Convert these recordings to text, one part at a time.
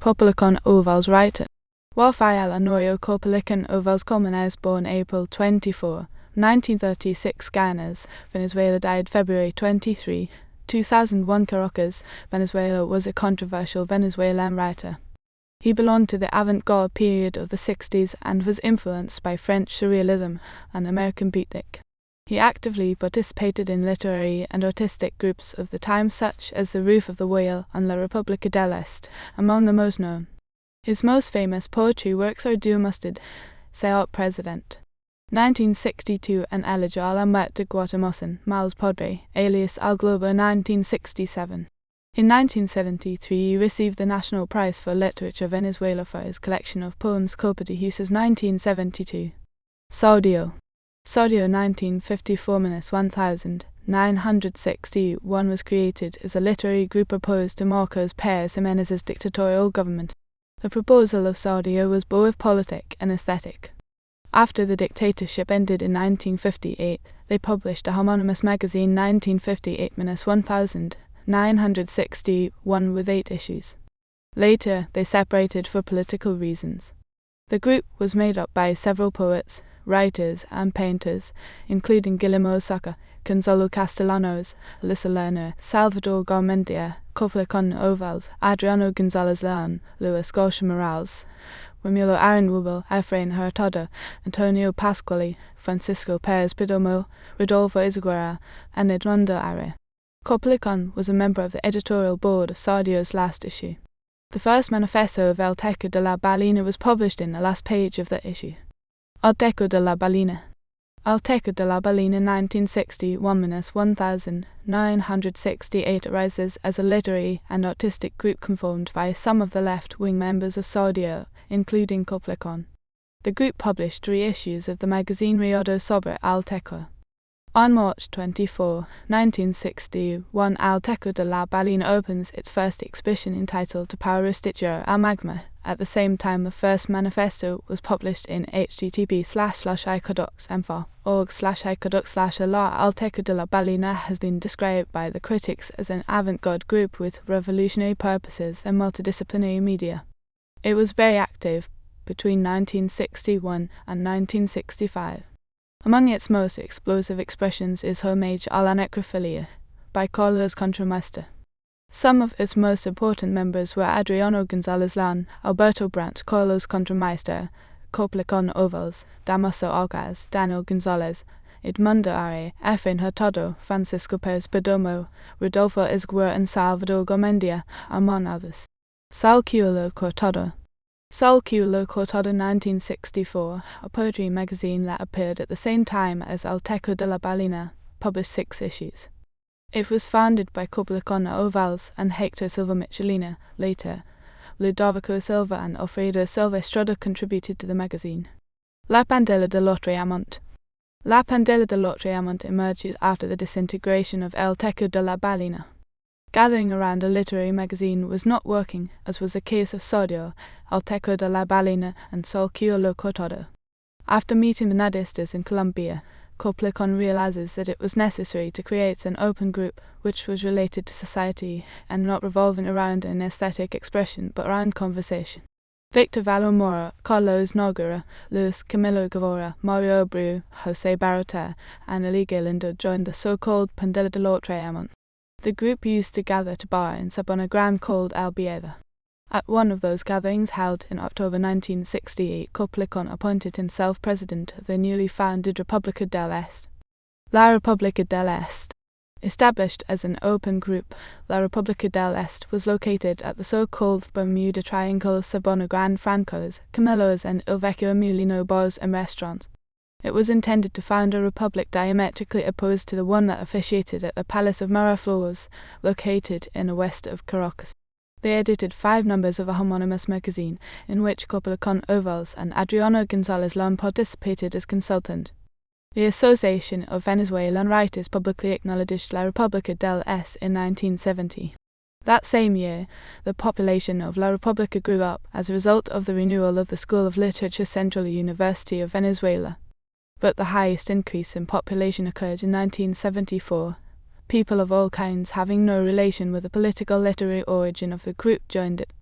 Caupolicán Ovalles writer. Rafael Honorio Caupolicán Ovalles Colmenares, born April 24, 1936, Guarenas, Venezuela, died February 23, 2001, Caracas, Venezuela, was a controversial Venezuelan writer. He belonged to the avant-garde period of the 60s and was influenced by French Surrealism and American Beatnik. He actively participated in literary and artistic groups of the time such as The Roof of the Wheel and La República del Este, among the most known. His most famous poetry works are Duerme, usted, señor, presidente, 1962, and Elegía a la muerte, Guatimocín, padre, alias, Globo, 1967. In 1973 he received the National Prize for Literature Venezuela for his collection of poems Copa de Huesos, 1972. SARDIO. SARDIO 1954-1961 was created as a literary group opposed to Marcos Pérez Jiménez's dictatorial government. The proposal of SARDIO was both politic and aesthetic. After the dictatorship ended in 1958, they published a homonymous magazine 1958-1961 with 8 issues. Later, they separated for political reasons. The group was made up by several poets, writers, and painters, including Guillermo Osaka, Gonzalo Castellanos, Alyssa Lerner, Salvador Garmendia, Caupolicán Ovalles, Adriano González León, Luis García Morales, Romulo Aranguibel, Efraín Hurtado, Antonio Pasquale, Francisco Pérez Perdomo, Rodolfo Izguera, and Edmundo Are. Caupolicán was a member of the editorial board of SARDIO's last issue. The first manifesto of El Teco de la Ballena was published in the last page of the issue. El Teco de la Ballena. El Teco de la Ballena 1961-1968 arises as a literary and artistic group conformed by some of the left-wing members of SARDIO, including Caupolicán. The group published 3 issues of the magazine Riado sobre El Teco. On March 24, 1961, El Teco de la Ballena opens its first exhibition entitled To Power Restituir al Magma. At the same time, the first manifesto was published in http://icodocs.org/icodocs/ala. El Teco de la Ballena has been described by the critics as an avant-garde group with revolutionary purposes and multidisciplinary media. It was very active between 1961 and 1965. Among its most explosive expressions is Homage a la Necrophilia by Carlos Contramaestre. Some of its most important members were Adriano González León, Alberto Brandt, Carlos Contramaestre, Caupolicán Ovalles, Damaso Argaz, Daniel González, Edmundo Are, Efraín Hurtado, Francisco Pérez Perdomo, Rodolfo Izguera, and Salvador Garmendia, among others. Círculo Cortado. Círculo Cortado 1964, a poetry magazine that appeared at the same time as El Teco de la Ballena, published 6 issues. It was founded by Caupolicán Ovalles and Hector Silva Michelina. Later, Ludovico Silva and Alfredo Silva Estrada contributed to the magazine. La Pandilla de l'Autre Amant. La Pandilla de l'Autre Amant emerges after the disintegration of El Teco de la Ballena. Gathering around a literary magazine was not working, as was the case of SARDIO, El Teco de la Ballena, and Círculo Cortado. After meeting the Nadistas in Colombia, Caupolicán realizes that it was necessary to create an open group which was related to society and not revolving around an aesthetic expression but around conversation. Victor Valomora, Carlos Noguera, Luis Camilo Guevara, Mario Abreu, José Barroter, and Elegía Lindo joined the so-called Pandilla de l'Autre Amant. The group used to gather to bar and sup on a ground called El Bieda. At one of those gatherings held in October 1968, Caupolicán appointed himself president of the newly founded República del Este. La República del Este. Established as an open group, La República del Este was located at the so-called Bermuda Triangle of Sabana Grande Franco's, Camilo's, and Il Vecchio Mulino bars and restaurants. It was intended to found a republic diametrically opposed to the one that officiated at the Palace of Miraflores, located in the west of Caracas. They edited 5 numbers of a homonymous magazine, in which Caupolicán Ovalles and Adriano González León participated as consultant. The Association of Venezuelan Writers publicly acknowledged La República del Este in 1970. That same year, the population of La República grew up as a result of the renewal of the School of Literature Central University of Venezuela. But the highest increase in population occurred in 1974. People of all kinds having no relation with the political literary origin of the group joined it.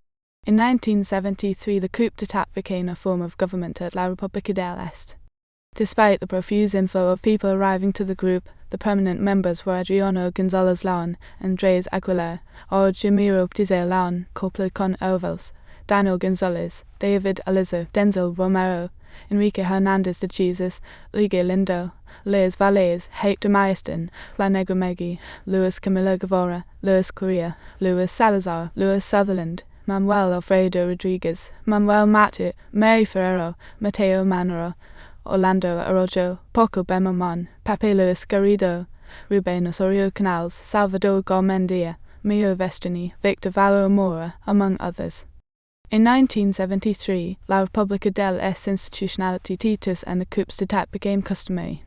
In 1973 the coup d'état became a form of government at La República del Este. Despite the profuse inflow of people arriving to the group, the permanent members were Adriano González León, Andrés Aguilar, Jamiro Ptizé León, Caupolicán Ovalles, Daniel González, David Aliza, Denzel Romero, Enrique Hernández de Jesus, Ligue Lindo, Les Valles, Hate de Maestin, La Negra Megui, Luis Camilo Guevara, Luis Correa, Luis Salazar, Luis Sutherland, Manuel Alfredo Rodriguez, Manuel Matte, Mary Ferrero, Mateo Manero, Orlando Arroyo, Paco Bemamon, Pepe Luis Garrido, Ruben Osorio Canals, Salvador Garmendia, Mio Vestrini, Victor Valero Mora, among others. In 1973, La República del Este institutionality teachers and the coups d'état became customary.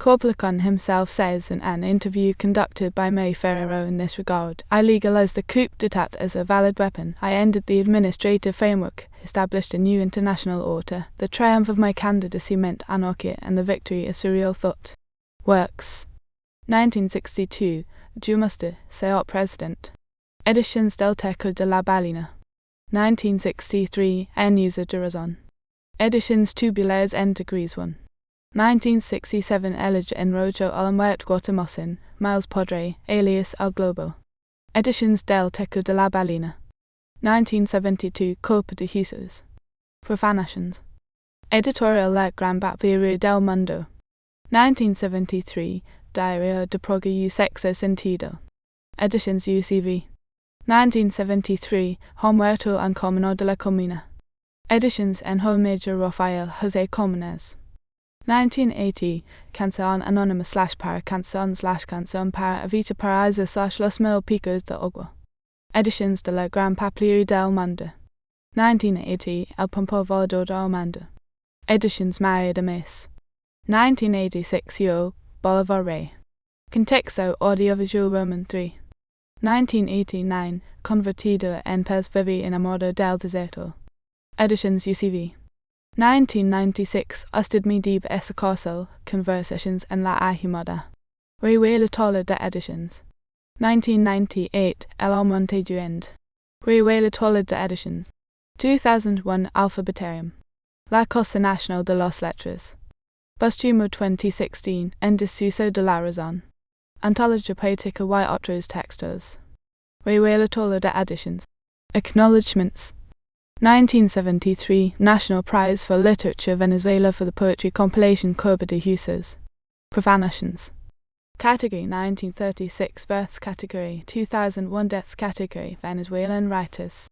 Caupolicán himself says in an interview conducted by Mary Ferrero in this regard, "I legalized the coup d'état as a valid weapon. I ended the administrative framework, established a new international order. The triumph of my candidacy meant anarchy and the victory of surreal thought." Works. 1962, Duerme, señor presidente. Ediciones del Teco de la Ballena. 1963, En uso de razón. Editions Tubulares en Degrees 1. 1967, Elegía en Rojo a la muerte Guatimocín, Miles Padre, alias El Globo. Editions del Teco de la Ballena. 1972, Copa de Huesos. Profanations. Editorial La Gran Papelería del Mundo. 1973, Diario de Proga y Sexo Sentido. Editions UCV. 1973, Ha muerto un communero de la comuna. Editions en homage a Rafael José Colmenares. 1980, Canción Anónima /para canción para Evita Paraíso /Los Mil Picos de Agua. Editions de la Gran Papelería del Mundo. 1980, El Pompo Volador de Armando. Editions María de Mes. 1986, Yo, Bolivar Rey. Contexto Audiovisual Roman 3. 1989, Convertido en Pez Vivi Enamorado del Deserto. Editions UCV. 1996, Usted me dib esa cárcel, Conversations en la Ahumada. Rehuela Tola de Editions. 1998, El Almonte Duende. Rehuela Tola de Editions. 2001, Alphabetarium. La Cosa Nacional de las Letras. Póstumo 2016, En desuso de la razón. Antología Poética y otros textos. Rehuela Tola de Editions. Acknowledgements. 1973, National Prize for Literature Venezuela for the poetry compilation Copa de Huesos. Profanations. Category 1936 Births Category 2001 Deaths Category Venezuelan Writers.